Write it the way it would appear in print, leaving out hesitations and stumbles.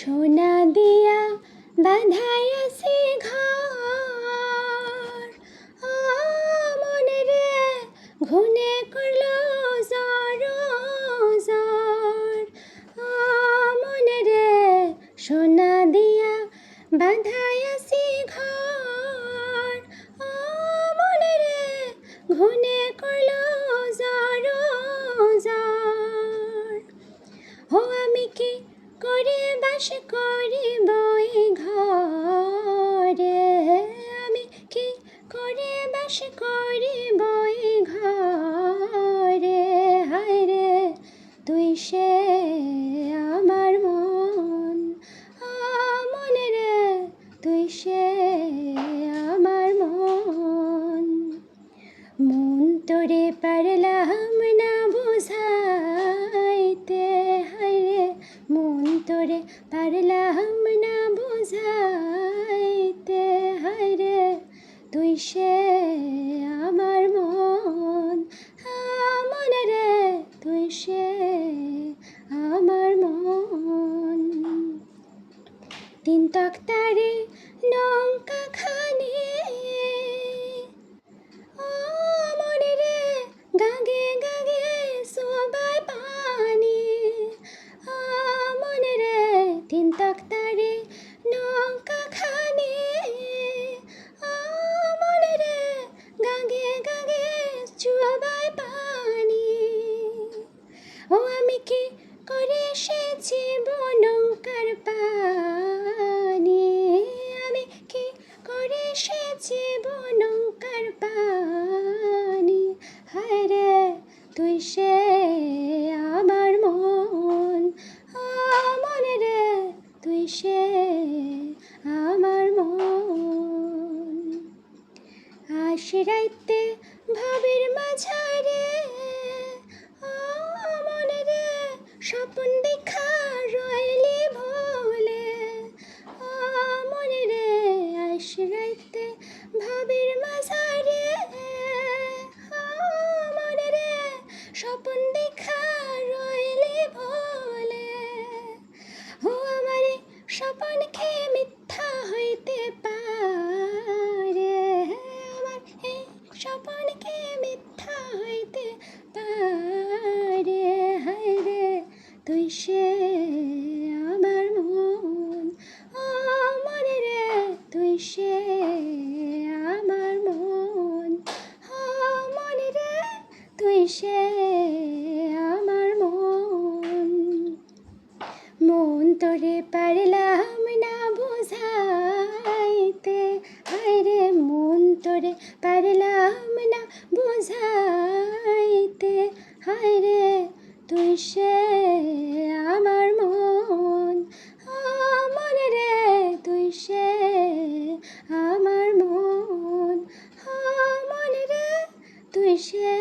সোনা দিয়া বাঁধাইয়াছি ঘর, মনে রে ঘুনে করল জ্বর জ্বর। মনে রে সোনা দিয়া বাঁধাইয়াছি ঘর, মনে রে ঘুনে করল জ্বর জ্বর। ও আমি কি করে বাস করিব এই ঘরে, আমি কি করে বাস করিব এই ঘরে। হায় রে তুই সে আমার মন, মনে রে তুই সে আমার মন। মন তোরে পারলাম না বুঝাইতে, হায় রে মন তোরে পারলাম না বুঝাইতে। হায় রে তুই সে আমার মন, মনে রে তুই সে আমার মন। তিন তক্তারে নৌকা খানি, মনে রে গাগে গাগে সবাই পানি। মনে রে তিন তক্তারে নৌকা খানি, মনে রে গাগে গাগে সবাই পানি। ও আমি কি করে এসেছি নৌকার পানি, আমি কি করে এসেছি নৌকার পানি। হায় রে তুই সে আমার মন, মনে রে তুই সে আমার মন। আশরাইতে ভাবের মাঝারে, মনে রে স্বপ্ন দেখা রইলি ভুলে। মনে রে আশরাইতে ভাবের মাঝারে, মনে রে স্বপ্ন দেখা রইলি ভুলে। ও আমারে স্বপ্ন খেয়ে মিথ্যা হইতে পারে, আমার এই স্বপ্ন খেয়ে মিথ্যা হইতে পারে। হায় রে তুই সে আমার মন, মনে রে তুই সে আমার মন, মনে রে তুই সে আমার মন। মন তোরে পারলাম না বুঝাইতে, হায় রে মন তোরে পারলাম না বুঝাইতে। হায় রে তুই সে আমার মন, মনে রে তুই সে আমার মন, মনে রে তুই সে